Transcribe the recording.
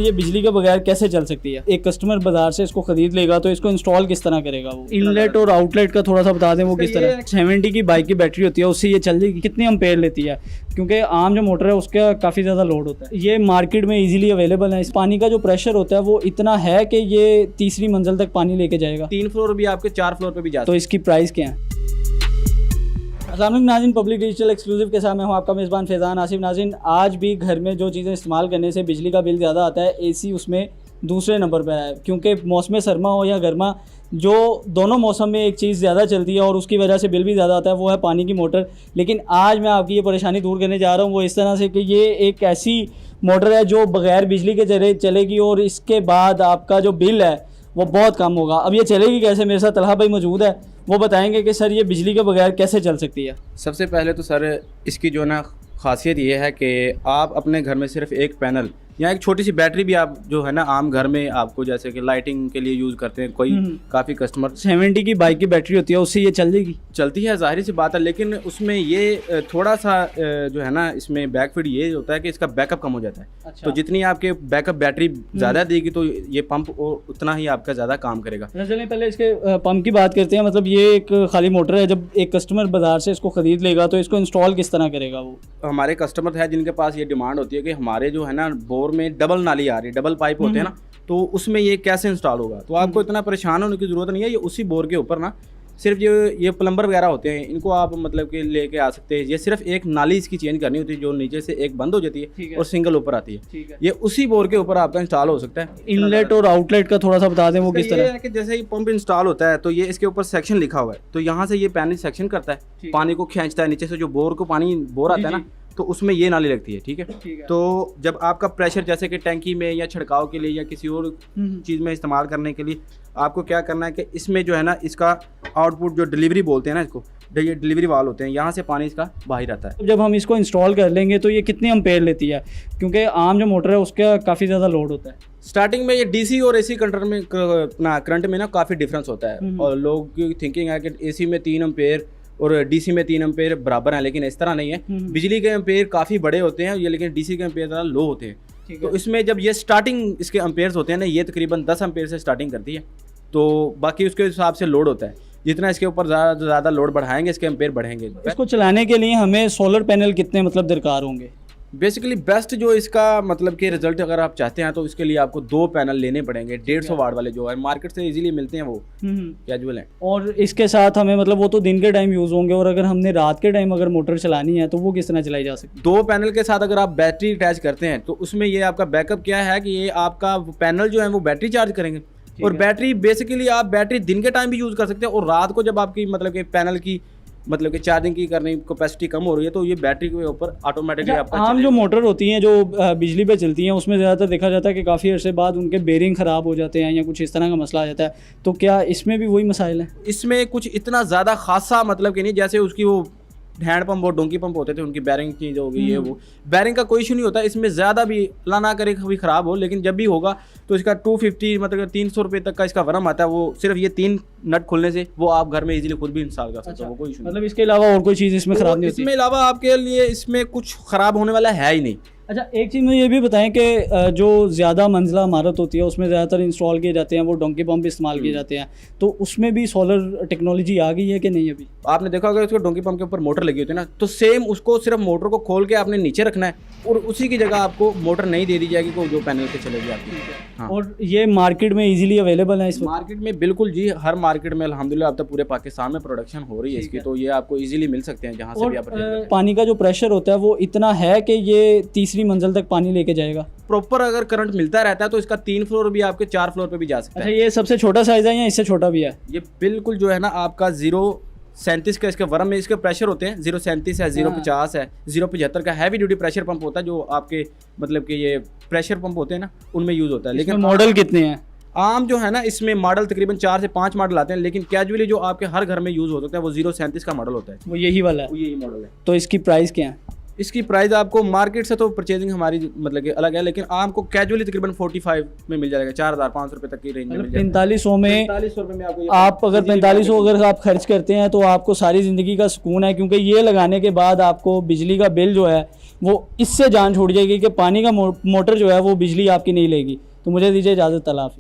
ये बिजली के बगैर कैसे चल सकती है? एक कस्टमर बाजार से इसको खरीद लेगा तो इसको इंस्टॉल किस तरह करेगा? वो इनलेट और आउटलेट का थोड़ा सा बता दें, वो किस तरह? 70 की बाइक की बैटरी होती है, उससे ये चल जाएगी? कितनी एम्पेयर लेती है? क्योंकि आम जो मोटर है उसका काफ़ी ज़्यादा लोड होता है। ये मार्केट में इजीली अवेलेबल है। इस पानी का जो प्रेशर होता है वो इतना है कि ये तीसरी मंजिल तक पानी लेके जाएगा। 3 फ्लोर भी आपके 4 फ्लोर पे भी जाता तो इसकी प्राइस क्या है? अस्सलाम वालेकुम नाज़रीन, पब्लिक डिजिटल एक्सक्लूसिव के साथ मैं हूं आपका मेज़बान फैज़ान आसिफ। नाज़रीन, आज भी घर में जो चीज़ें इस्तेमाल करने से बिजली का बिल ज़्यादा आता है, एसी उसमें दूसरे नंबर पर है। क्योंकि मौसम सरमा हो या गर्मा, जो दोनों मौसम में एक चीज़ ज़्यादा चलती है और उसकी वजह से बिल भी ज़्यादा आता है, वो है पानी की मोटर। लेकिन आज मैं आपकी ये परेशानी दूर करने जा रहा हूँ, वो इस तरह से कि ये एक ऐसी मोटर है जो बग़ैर बिजली के जरिए चलेगी और इसके बाद आपका जो बिल है वो बहुत कम होगा। अब ये चलेगी कैसे? मेरे साथ तलहा भाई मौजूद है, वो बताएंगे कि सर ये बिजली के बगैर कैसे चल सकती है। सबसे पहले तो सर इसकी जो ना खासियत ये है कि आप अपने घर में सिर्फ एक पैनल या एक छोटी सी बैटरी भी आप जो है ना आम घर में आपको जैसे कि लाइटिंग के लिए यूज़ करते हैं कोई काफ़ी कस्टमर 70 की बाइक की बैटरी होती है, उससे ये चल जाएगी? चलती है, जाहिर सी बात है। लेकिन उसमें ये थोड़ा सा जो है ना इसमें बैकफीड ये होता है कि इसका बैकअप कम हो जाता है। अच्छा। तो जितनी आपके बैकअप बैटरी ज़्यादा देगी तो ये पंप उतना ही आपका ज़्यादा काम करेगा। चलिए पहले इसके पंप की बात करते हैं। मतलब ये एक खाली मोटर है, जब एक कस्टमर बाजार से इसको ख़रीद लेगा तो इसको इंस्टॉल किस तरह करेगा? वो हमारे कस्टमर है जिनके पास ये डिमांड होती है कि हमारे जो है ना बोर में डबल नाली आ रही है, डबल पाइप होते हैं ना, तो उसमें ये कैसे इंस्टॉल होगा? तो आपको इतना परेशान होने की ज़रूरत नहीं है। ये उसी बोर के ऊपर ना सिर्फ ये प्लम्बर वगैरह होते हैं, इनको आप मतलब कि लेके आ सकते हैं। ये सिर्फ एक नाली इसकी चेंज करनी होती है जो नीचे से एक बंद हो जाती है और सिंगल ऊपर आती है। ये उसी बोर के ऊपर आपका इंस्टॉल हो सकता है। इनलेट और आउटलेट का थोड़ा सा बता दें, वो किस तरह है कि जैसे ही पंप इंस्टॉल होता है तो ये इसके ऊपर सेक्शन लिखा हुआ है, तो यहाँ से ये पैनल सेक्शन करता है, पानी को खींचता है नीचे से, जो बोर को बोर आता है ना, तो उसमें ये नाली लगती है। ठीक है। तो जब आपका प्रेशर जैसे कि टैंकी में या छिड़काव के लिए या किसी और चीज़ में इस्तेमाल करने के लिए आपको क्या करना है कि इसमें जो है ना इसका आउटपुट जो डिलीवरी बोलते हैं ना, इसको ये डिलीवरी वाल होते हैं, यहाँ से पानी इसका बाहर आता है। जब हम इसको इंस्टॉल कर लेंगे तो ये कितनी एम्पेयर लेती है? क्योंकि आम जो मोटर है उसका काफ़ी ज़्यादा लोड होता है। स्टार्टिंग में ये डीसी और एसी करंट में ना काफ़ी डिफरेंस होता है, और लोग की थिंकिंग है कि एसी में 3 एम्पेयर और डीसी में 3 एम्पेयर बराबर हैं, लेकिन इस तरह नहीं है। बिजली के एम्पेयर काफ़ी बड़े होते हैं ये, लेकिन डीसी के एम्पेयर ज़्यादा लो होते हैं। तो इसमें जब ये स्टार्टिंग इसके एम्पेयर्स होते हैं ना, ये तकरीबन 10 एम्पेयर से स्टार्टिंग करती है, तो बाकी उसके हिसाब से लोड होता है। जितना इसके ऊपर ज़्यादा लोड बढ़ाएंगे इसके एम्पेयर बढ़ेंगे। इसको चलाने के लिए हमें सोलर पैनल कितने मतलब दरकार होंगे? बेसिकली बेस्ट जो इसका मतलब कि रिजल्ट अगर आप चाहते हैं तो इसके लिए आपको 2 पैनल लेने पड़ेंगे, 150 वाट वाले, जो है मार्केट से इजीली मिलते हैं, वो कैजुअल हैं। और इसके साथ हमें मतलब वो तो दिन के टाइम यूज़ होंगे, और अगर हमने रात के टाइम अगर मोटर चलानी है तो वो किस तरह चलाई जा सकती है? 2 पैनल के साथ अगर आप बैटरी अटैच करते हैं तो उसमें ये आपका बैकअप क्या है कि ये आपका पैनल जो है वो बैटरी चार्ज करेंगे, और बैटरी बेसिकली आप बैटरी दिन के टाइम भी यूज़ कर सकते हैं, और रात को जब आपकी मतलब कि पैनल की मतलब कि चार्जिंग की करने की कैपेसिटी कम हो रही है तो ये बैटरी के ऊपर ऑटोमेटिकली आपका आम जो मोटर होती हैं जो बिजली पे चलती हैं उसमें ज़्यादातर देखा जाता है कि काफ़ी अर्से बाद उनके बेरिंग ख़राब हो जाते हैं या कुछ इस तरह का मसला आ जाता है, तो क्या इसमें भी वही मसाइल हैं? इसमें कुछ इतना ज़्यादा खासा मतलब कि नहीं, जैसे उसकी वो हैंड पंप और डोंकी पंप होते थे, उनकी बैरिंग चीज़ होगी, ये वो बैरिंग का कोई इशू नहीं होता। इसमें ज़्यादा भी अल्लाह ना करे कभी ख़राब हो, लेकिन जब भी होगा तो इसका 250 मतलब 300 रुपये तक का इसका वरम आता है। वो सिर्फ ये 3 नट खुलने से वो आप घर में इजीली खुद भी इंस्टॉल कर सकते हो, वो कोई इशू नहीं। मतलब इसके अलावा और कोई चीज़ इसमें ख़राब नहीं होती? इसमें अलावा आपके लिए इसमें कुछ ख़राब होने वाला है ही नहीं। अच्छा, एक चीज़ मुझे ये भी बताएं कि जो ज़्यादा मंजिला इमारत होती है उसमें ज़्यादातर इंस्टॉल किए जाते हैं वो डोंकी पंप इस्तेमाल किए जाते हैं, तो उसमें भी सोलर टेक्नोलॉजी आ गई है कि नहीं? अभी आपने देखा अगर उसको डोंकी पंप के ऊपर मोटर लगी होती है ना, तो सेम उसको सिर्फ मोटर को खोल के आपने नीचे रखना है और उसी की जगह आपको मोटर नहीं दे दी जाएगी को जो पैनल पे चलेगी आपकी। हाँ। और ये मार्केट में इजीली अवेलेबल है? इस मार्केट में बिल्कुल जी, हर मार्केट में अल्हम्दुलिल्लाह अब तो पूरे पाकिस्तान में प्रोडक्शन हो रही है इसकी, तो ये आपको इजीली मिल सकते हैं जहाँ से भी आप। पानी का जो प्रेशर होता है वो इतना है कि ये तीसरी मंजिल तक पानी लेके जाएगा? प्रॉपर अगर करंट मिलता रहता है तो इसका 3 फ्लोर भी आपके 4 फ्लोर पे भी जा सकता है। अच्छा, ये सबसे छोटा साइज है या इससे छोटा भी है? ये बिल्कुल जो है ना आपका 0.37 का इसके वरम में इसके प्रेशर होते हैं, 0.37 है, 0.50 है, 0.75 का हैवी ड्यूटी प्रेशर पंप होता है जो आपके मतलब कि ये प्रेशर पंप होते हैं ना उनमें यूज़ होता है। लेकिन मॉडल कितने हैं? आम जो है ना इसमें मॉडल तकरीबन 4 से 5 मॉडल आते हैं, लेकिन कैजुअली जो आपके हर घर में यूज़ हो सकता है वो 0.37 का मॉडल होता है, वो यही वाला है, वो यही मॉडल है। तो इसकी प्राइस क्या है? इसकी प्राइस आपको मार्केट से तो परचेजिंग हमारी मतलब कि अलग है, लेकिन आपको कैजुअली तकरीबन 45 में मिल जाएगा, 4,500 रुपये तक की रेंज में मिल जाएगा। 4500 में 4500 रुपये में आपको आप अगर 4500 अगर आप खर्च करते हैं तो आपको सारी ज़िंदगी का सुकून है, क्योंकि ये लगाने के बाद आपको बिजली का बिल जो है वो इससे जान छोड़ जाएगी कि पानी का मोटर जो है वो बिजली आपकी नहीं लेगी। तो मुझे दीजिए इजाज़त, तलाफ़ी।